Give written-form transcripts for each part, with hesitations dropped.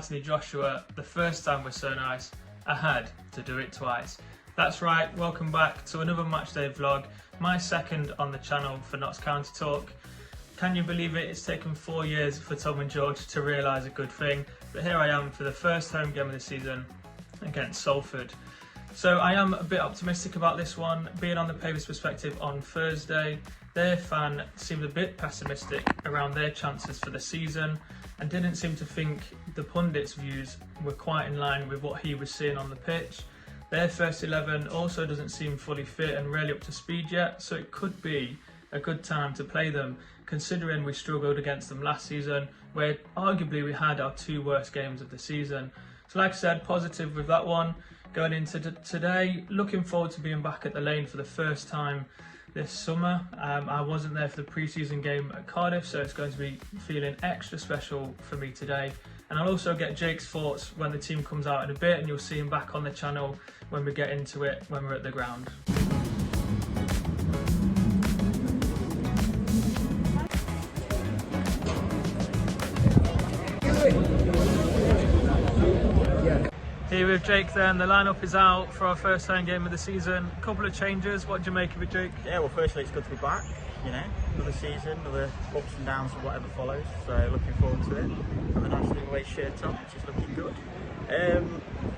Anthony Joshua the first time was so nice, I had to do it twice. That's right, welcome back to another Matchday vlog, my second on the channel for Notts County Talk. Can you believe it? It's taken 4 years for Tom and George to realise a good thing, but here I am for the first home game of the season against Salford. So I am a bit optimistic about this one. Being on the Pavers perspective on Thursday, their fan seemed a bit pessimistic around their chances for the season and didn't seem to think the pundits' views were quite in line with what he was seeing on the pitch. Their first 11 also doesn't seem fully fit and really up to speed yet, so it could be a good time to play them, considering we struggled against them last season, where arguably we had our 2 worst games of the season. So like I said, positive with that one. Going into today, looking forward to being back at the Lane for the first time this summer. I wasn't there for the pre-season game at Cardiff, so it's going to be feeling extra special for me today. And I'll also get Jake's thoughts when the team comes out in a bit, and you'll see him back on the channel when we get into it, when we're at the ground. Here with Jake then, the lineup is out for our first home game of the season. A couple of changes, what do you make of it, Jake? Yeah, well firstly it's good to be back, you know, another season, another ups and downs and whatever follows, so looking forward to it. Have a nice new away shirt on, which is looking good.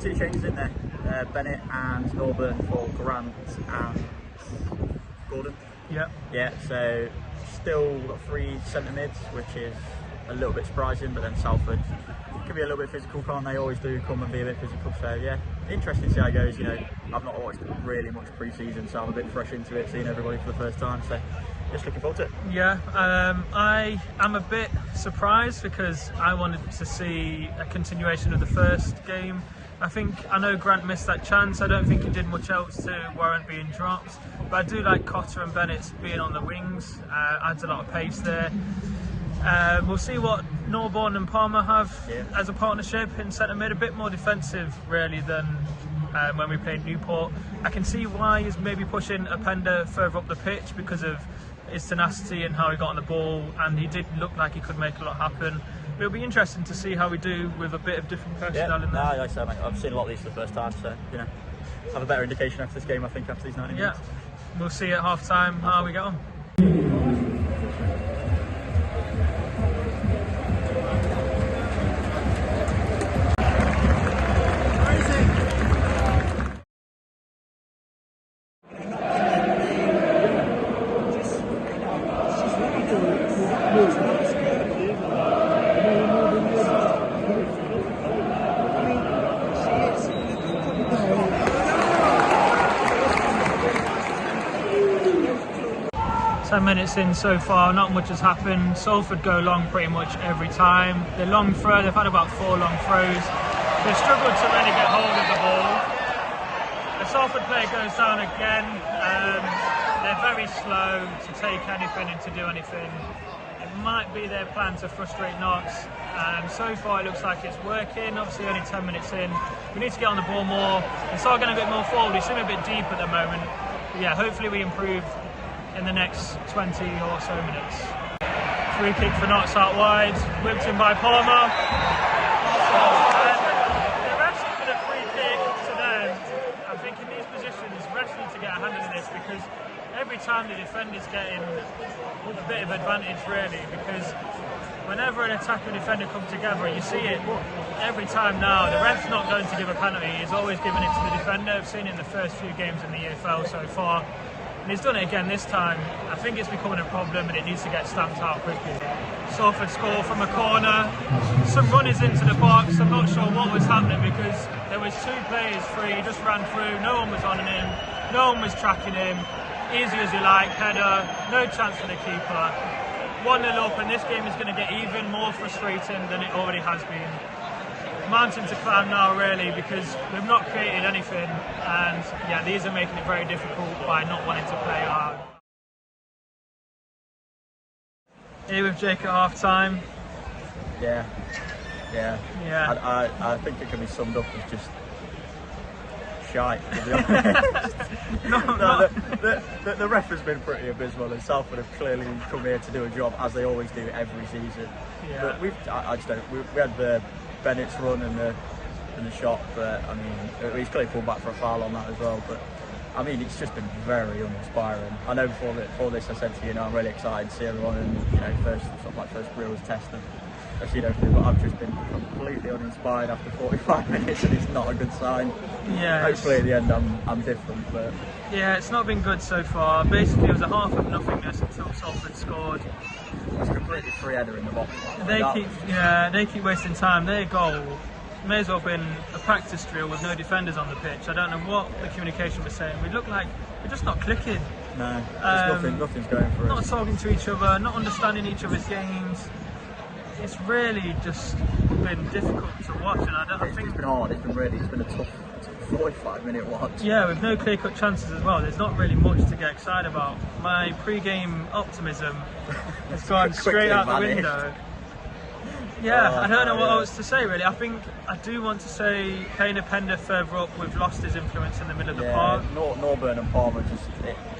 2 changes in there, Bennett and Norburn for Grant and Gordon. Yep. Yeah, so still got 3 centre mids, which is a little bit surprising, but then Salford can be a little bit physical, can't they? Always do come and be a bit physical, so yeah, interesting to see how it goes. You know, I've not watched really much pre-season, so I'm a bit fresh into it, seeing everybody for the first time, so just looking forward to it. Yeah, I am a bit surprised because I wanted to see a continuation of the first game. I know Grant missed that chance. I don't think he did much else to warrant being dropped, but I do like Cotter and Bennett being on the wings. Adds a lot of pace there. We'll see what Norburn and Palmer have as a partnership in centre mid, a bit more defensive really than when we played Newport. I can see why he's maybe pushing Openda further up the pitch because of his tenacity and how he got on the ball, and he did look like he could make a lot happen. It'll be interesting to see how we do with a bit of different personnel in there. Like I said, mate, I've seen a lot of these for the first time, so you know, have a better indication after this game, I think, after these 90 minutes. Yeah, we'll see at half time how we get on. 10 minutes in so far, not much has happened. Salford go long pretty much every time. The long throw, they've had about 4 long throws. They've struggled to really get hold of the ball. The Salford player goes down again. They're very slow to take anything and to do anything. It might be their plan to frustrate Notts. So far it looks like it's working. Obviously only 10 minutes in. We need to get on the ball more and start getting a bit more forward. We seem a bit deep at the moment. But yeah, hopefully we improve in the next 20 or so minutes. Free kick for Notts out wide, whipped in by Palmer. They've actually been a free kick to them. I think in these positions, refs need to get a hand in this because every time the defender's getting a bit of advantage really, because whenever an attacker and defender come together, you see it every time now. The ref's not going to give a penalty, he's always giving it to the defender. I've seen it in the first few games in the EFL so far. And he's done it again this time. I think it's becoming a problem and it needs to get stamped out quickly. Salford score from a corner. Some runners into the box. I'm not sure what was happening because there was 2 players free. He just ran through. No one was on him. No one was tracking him. Easy as you like. Header. No chance for the keeper. 1-0 up, and this game is going to get even more frustrating than it already has been. Mountain to climb now really, because we've not created anything, and yeah, these are making it very difficult by not wanting to play hard. Here with Jake at half time. Yeah. I think it can be summed up as just shite, to be honest. The ref has been pretty abysmal, and Salford have clearly come here to do a job, as they always do every season. Yeah. But we had the Bennett's run and the shot, but I mean, he's clearly pulled back for a foul on that as well. But I mean, it's just been very uninspiring. I know before this I said to you, I'm really excited to see everyone and first real test of but I've just been completely uninspired after 45 minutes, and it's not a good sign. Yeah. Hopefully at the end I'm different, but yeah, it's not been good so far. Basically, it was a half of nothingness until Salford scored. It's completely free header in the box. They keep wasting time. Their goal may as well have been a practice drill with no defenders on the pitch. I don't know what the communication was saying. We look like we're just not clicking. No, nothing's going for us. Not talking to each other, not understanding each other's games. It's really just been difficult to watch, and I think it's been hard. It's been a tough 45-minute watch. Yeah, with no clear-cut chances as well. There's not really much to get excited about. My pre-game optimism has gone straight out the window. Yeah, I don't know what else to say really. I do want to say playing a Pender further up, we've lost his influence in the middle of the park. Norburn and Palmer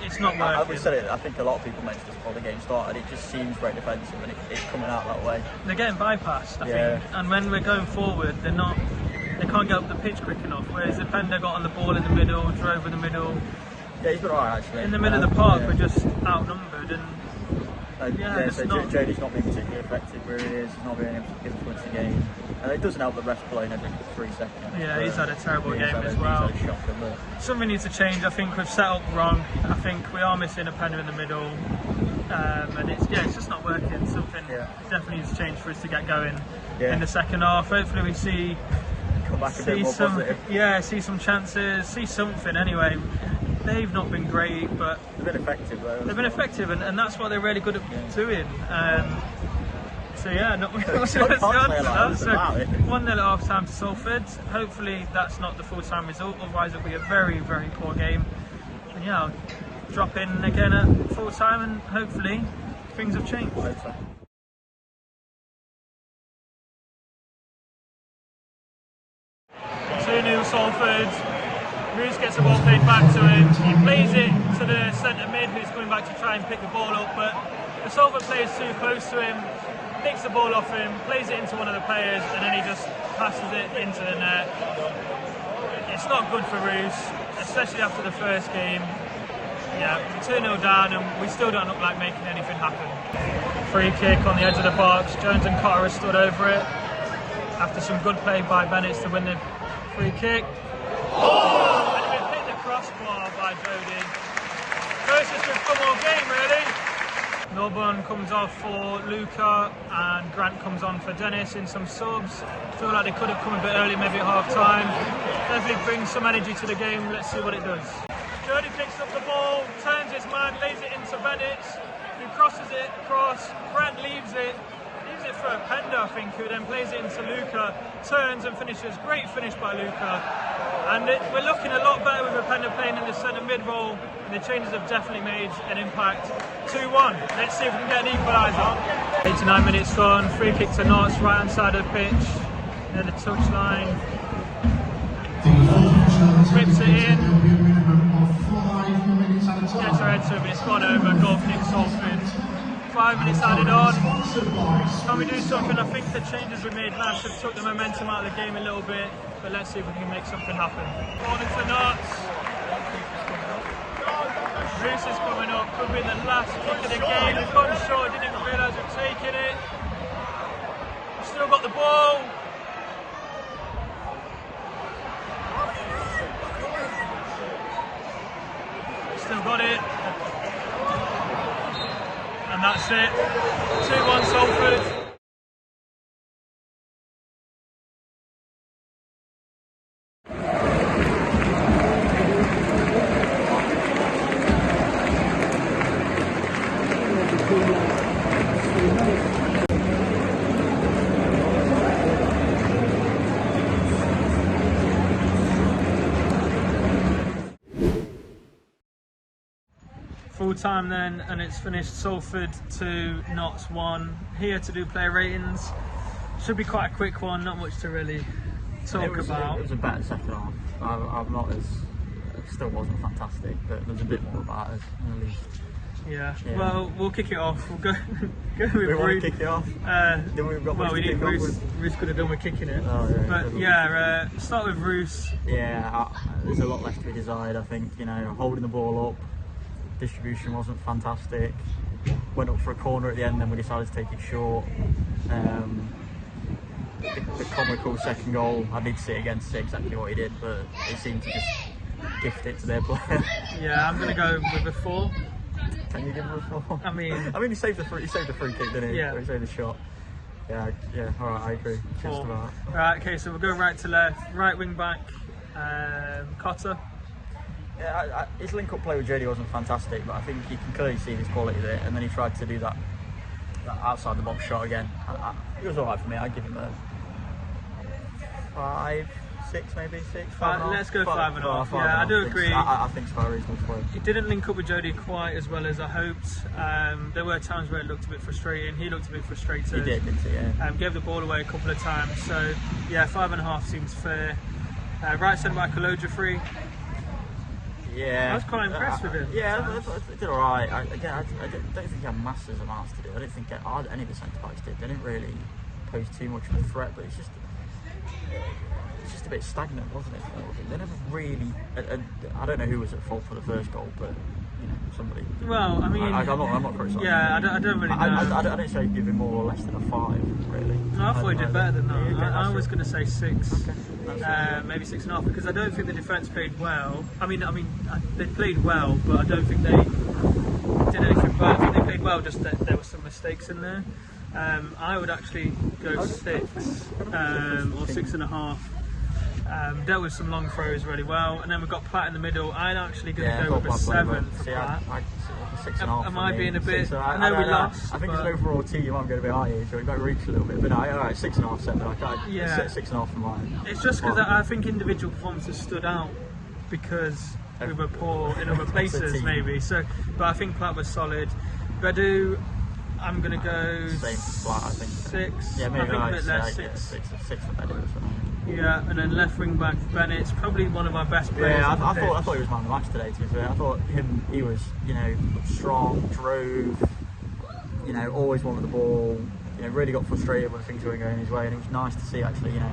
it's not working. I think a lot of people mentioned this before the game started. It just seems very defensive, and it's coming out that way. They're getting bypassed, I think. And when we're going forward, they can't get up the pitch quick enough. Whereas the Pender got on the ball in the middle, drove in the middle. Yeah, he's been alright actually. In the middle of the park, we're just outnumbered, and so Jody's not being particularly effective where he is. He's not being able to influence the game. And it doesn't help the ref playing every 3 seconds. Yeah, he's had a terrible game as well. Something needs to change. I think we've set up wrong. I think we are missing a Pender in the middle, and it's just not working. Something definitely needs to change for us to get going in the second half. Hopefully we see some chances, see something anyway. They've not been great, but they've been effective though. They've been effective, and that's what they're really good at doing. Not much else to answer that. So 1-0 at half time to Salford. Hopefully that's not the full-time result, otherwise it'll be a very, very poor game. And I'll drop in again at full-time, and hopefully things have changed. 2-0 Salford. Roos gets the ball played back to him. He plays it to the centre mid, who's coming back to try and pick the ball up, but the Salford player's too close to him, picks the ball off him, plays it into one of the players, and then he just passes it into the net. It's not good for Roos, especially after the first game. Yeah, 2-0 down, and we still don't look like making anything happen. Free kick on the edge of the box. Jones and Cotter stood over it after some good play by Bennett to win the free kick. And we've hit the crossbar by Jody. Closest we've come all game really. Norburn comes off for Luca and Grant comes on for Dennis in some subs. Feel like they could have come a bit early, maybe at half time. Definitely brings some energy to the game. Let's see what it does. Jody picks up the ball, turns his man, lays it into Bennett, who crosses it across. Grant leaves it for a Pender, I think, who then plays it into Luca, turns and finishes. Great finish by Luca. And we're looking a lot better with a Pender playing in the centre mid role, and the changes have definitely made an impact. 2-1. Let's see if we can get an equaliser. 89 minutes gone, free kick to Notts, right hand side of the pitch, near the touchline. Rips it in. Gets her head to it, but it's gone over. Goal for Nick Salford. 5 minutes added on. Can we do something? I think the changes we made last have took the momentum out of the game a little bit, but let's see if we can make something happen. Corner to Notts. Roos is coming up, could be the last kick of the game. We've gone short, didn't even realise we've taken it. We've still got the ball. Still got it. And that's it. 2-1 Salford. Full time then, and it's finished Salford 2, Notts 1. Here to do player ratings. Should be quite a quick one, not much to really talk about. It was a better second half. I'm not as, it still wasn't fantastic, but there's a bit more about us at least. Yeah. Yeah. Well, we'll kick it off. We'll go with We want Ruth. to kick it off. Then we've got well, much we to need kick off Ruth. with. Ruth could have done with kicking it. Oh, yeah, but yeah, start with Ruth. Yeah, there's a lot left to be desired. I think, you know, holding the ball up, distribution wasn't fantastic. Went up for a corner at the end, then we decided to take it short. The comical second goal, I did see again to see exactly what he did, but they seemed to just gift it to their player. Yeah, I'm gonna go with a 4. Can you give him a 4? I mean, he saved the free kick, didn't he? Yeah. Or he saved the shot. Yeah. All right, I agree. Just 4. about. Right, okay, so we'll go right to left. Right wing back, Cotter. Yeah, his link-up play with JD wasn't fantastic, but I think you can clearly see his quality there. And then he tried to do that outside the box shot again. It was all right for me. I'd give him a 5, 6, maybe 6. 5.5. Let's go 5.5. Yeah, Yeah, I do agree. I think it's quite reasonable for him. He didn't link up with Jody quite as well as I hoped. There were times where it looked a bit frustrating. He looked a bit frustrated. He did, didn't he? Yeah. Gave the ball away a couple of times. So yeah, 5.5 seems fair. Right centre back, Olojafri. Yeah, I was quite impressed with him. Yeah, I did all right. I don't think he had masses amounts to do. I don't think any of the centre backs did. They didn't really pose too much of a threat, but it's just a bit stagnant, wasn't it? They never really. I don't know who was at fault for the first goal, but you know, somebody. Well, I mean, I'm not criticizing. Yeah, I don't really know. I don't say give him more or less than a 5, really. No, I thought he did better than that. Yeah, I was going to say 6, Okay. maybe 6.5, because I don't think the defence played well. I mean, they played well, but I don't think they did anything bad. I think they played well, just that there were some mistakes in there. I would actually go 6 or 6.5. Dealt with some long throws really well, and then we've got Platt in the middle. I'm actually going to go with a 7 for Platt. 6.5. Am I being a bit? I know we lost. I think as an overall team, you might go a bit higher, so we might reach a little bit. But no, all right, 6.5, 7. Yeah. 6.5 for mine. It's just because I think individual performances stood out because we were poor in other places, maybe. So, but I think Platt was solid. Bedu, I'm going to go same Platt, I think. 6. Yeah, maybe I think a bit less. 6 for Bedu or something. Yeah, and then left wing back Bennett's probably one of our best players. Yeah, I thought he was man of the match today. To be fair, I thought he was, you know, strong, drove, you know, always wanted the ball. You know, really got frustrated when things weren't going his way, and it was nice to see actually. You know,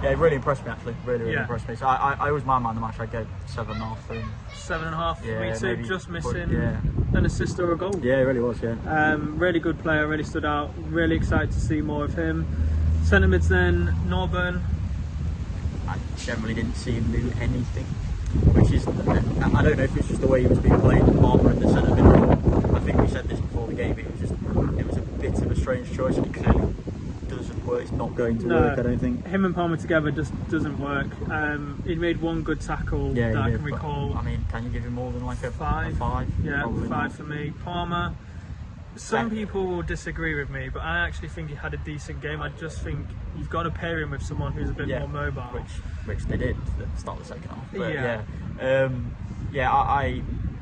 yeah, it really impressed me actually. Really impressed me. So I was my man of the match. I'd go 7.5 for him. 7.5 for me too. Maybe, just missing yeah. an assist or a goal. Yeah, it really was. Yeah. Really good player. Really stood out. Really excited to see more of him. Centre mids then Norburn. I generally didn't see him do anything, which is, I don't know if it's just the way he was being played, Palmer in the centre mid role. I think we said this before the game, it was a bit of a strange choice, and it clearly doesn't work. It's not going to work, I don't think. Him and Palmer together just doesn't work. He made one good tackle that I can recall. I mean, can you give him more than like a 5? Yeah, Probably 5 not. for me. Palmer, some people will disagree with me, but I actually think he had a decent game. I just think you've got to pair him with someone who's a bit more mobile. Which they did at the start of the second half. But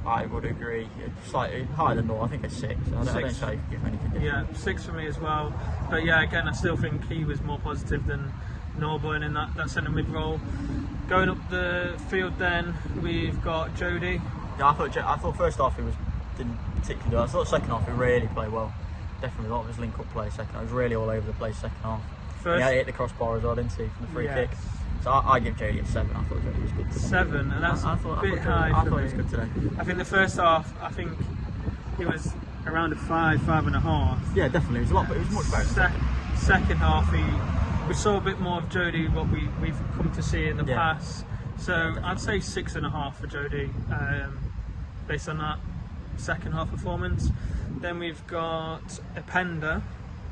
I would agree. Slightly higher than Nor. I think it's 6. I don't say give him anything different. Yeah, 6 for me as well. But yeah, again, I still think he was more positive than Norburn in that centre mid role. Going up the field then, we've got Jody. Yeah, I thought first half didn't particularly do. I thought second half he really played well. Definitely a lot of his link-up play second half. He was really all over the place second half. Yeah, he hit the crossbar as well, didn't he, from the free kick. So I give Jody a 7. I thought Jody was good today. 7, and that's a bit high. I thought he was good today. I think the first half, he was around a 5.5. Yeah, definitely. It was a lot, but it was much better. Second half, we saw a bit more of Jody, what we've come to see in the past. So I'd say 6.5 for Jody, based on that second half performance. Then we've got Ependa,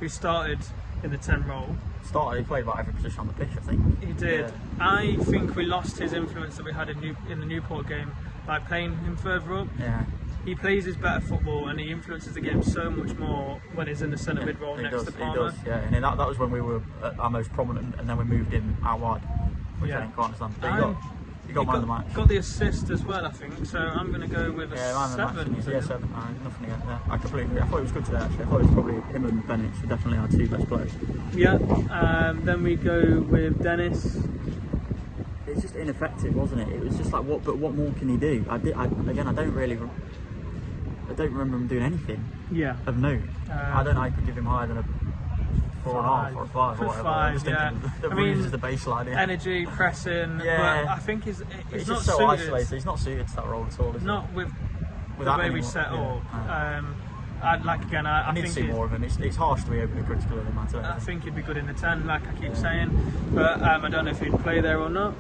who started in the 10 role. He played about every position on the pitch, I think. He did. Yeah. I think we lost his influence that we had in the Newport game by playing him further up. Yeah. He plays his better football and he influences the game so much more when he's in the centre mid role next to Palmer. He does, yeah. And that was when we were at our most prominent, and then we moved him out wide, which I didn't quite understand. But he got man of the match. Got the assist as well, I think. So I'm going to go with a 7. Yeah, 7. Nothing against that. I completely agree. I thought it was good today, actually. I thought it was probably him and Bennett were definitely our 2 best players. Yeah. Then we go with Dennis. It's just ineffective, wasn't it? It was just like, what more can he do? I don't really. I don't remember him doing anything of note. I don't know how you could give him higher than a 4.5 or a 5 or whatever. I'm just thinking the Bruce is the baseline here. Energy, pressing, but I think he's just not so suited. isolated. He's not suited to that role at all, is he? Not with the way we set up. I need to see more of him. It's harsh to be overly critical of him. I think he'd be good in the 10, like I keep saying, but I don't know if he'd play there or not.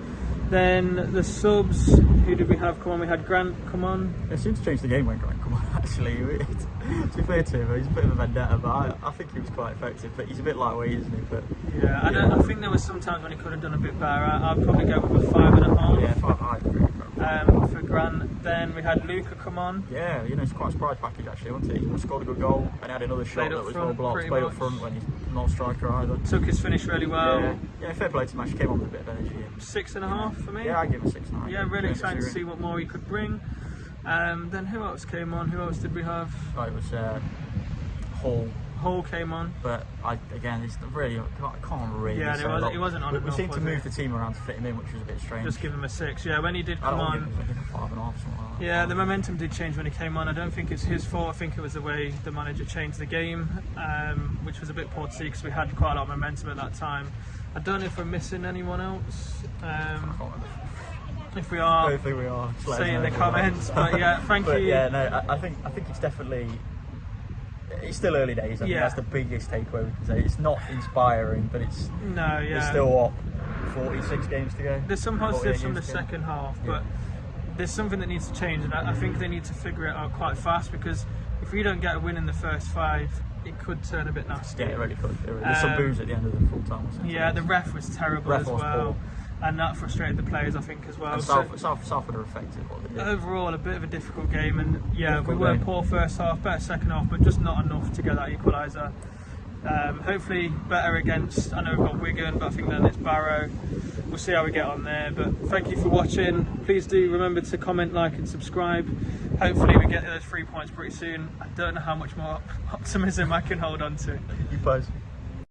Then the subs, who did we have come on? We had Grant come on. It seemed to change the game when Grant come on, actually. To be fair to him, he's a bit of a vendetta, but I think he was quite effective. But he's a bit lightweight, isn't he? But yeah, I think there was some times when he could have done a bit better. I'd probably go with a 5.5. Yeah, 5. I agree. For Grant. Then we had Luca come on. Yeah, it's quite a surprise package actually, wasn't it? He scored a good goal and had another shot that was well blocked. Played up front when he's not a striker either. Took his finish really well. Yeah, fair play to him. Actually came on with a bit of energy. 6.5 for me. Yeah, I give him a 6.5. Yeah, really excited to see what more he could bring. Then who else came on? Who else did we have? Oh, it was Hall. Hall came on, but again, it's really I can't really. Yeah, he wasn't on. We seemed to move the team around to fit him in, which was a bit strange. Just give him a 6. Yeah, when he did come on. I think a 5.5, something like that. Yeah, the momentum did change when he came on. I don't think it's his fault. I think it was the way the manager changed the game, which was a bit poor to see because we had quite a lot of momentum at that time. I don't know if we're missing anyone else. If we are, hopefully we are. Say in the comments. But yeah, thank you. Yeah, no, I think it's definitely. It's still early days. I think that's the biggest takeaway we can say. It's not inspiring, but it's There's still 46 games to go. There's some positives from the second half, but there's something that needs to change, and I think they need to figure it out quite fast because if we don't get a win in the first 5, it could turn a bit nasty. Yeah, it really could. There's some boos at the end of the full time. Yeah, the ref was terrible as well. And that frustrated the players, I think, as well. And Salford are effective. Overall, a bit of a difficult game, and we were poor first half, better second half, but just not enough to get that equaliser. Hopefully, better against. I know we've got Wigan, but I think then it's Barrow. We'll see how we get on there. But thank you for watching. Please do remember to comment, like, and subscribe. Hopefully, we get those 3 points pretty soon. I don't know how much more optimism I can hold on to. You pose.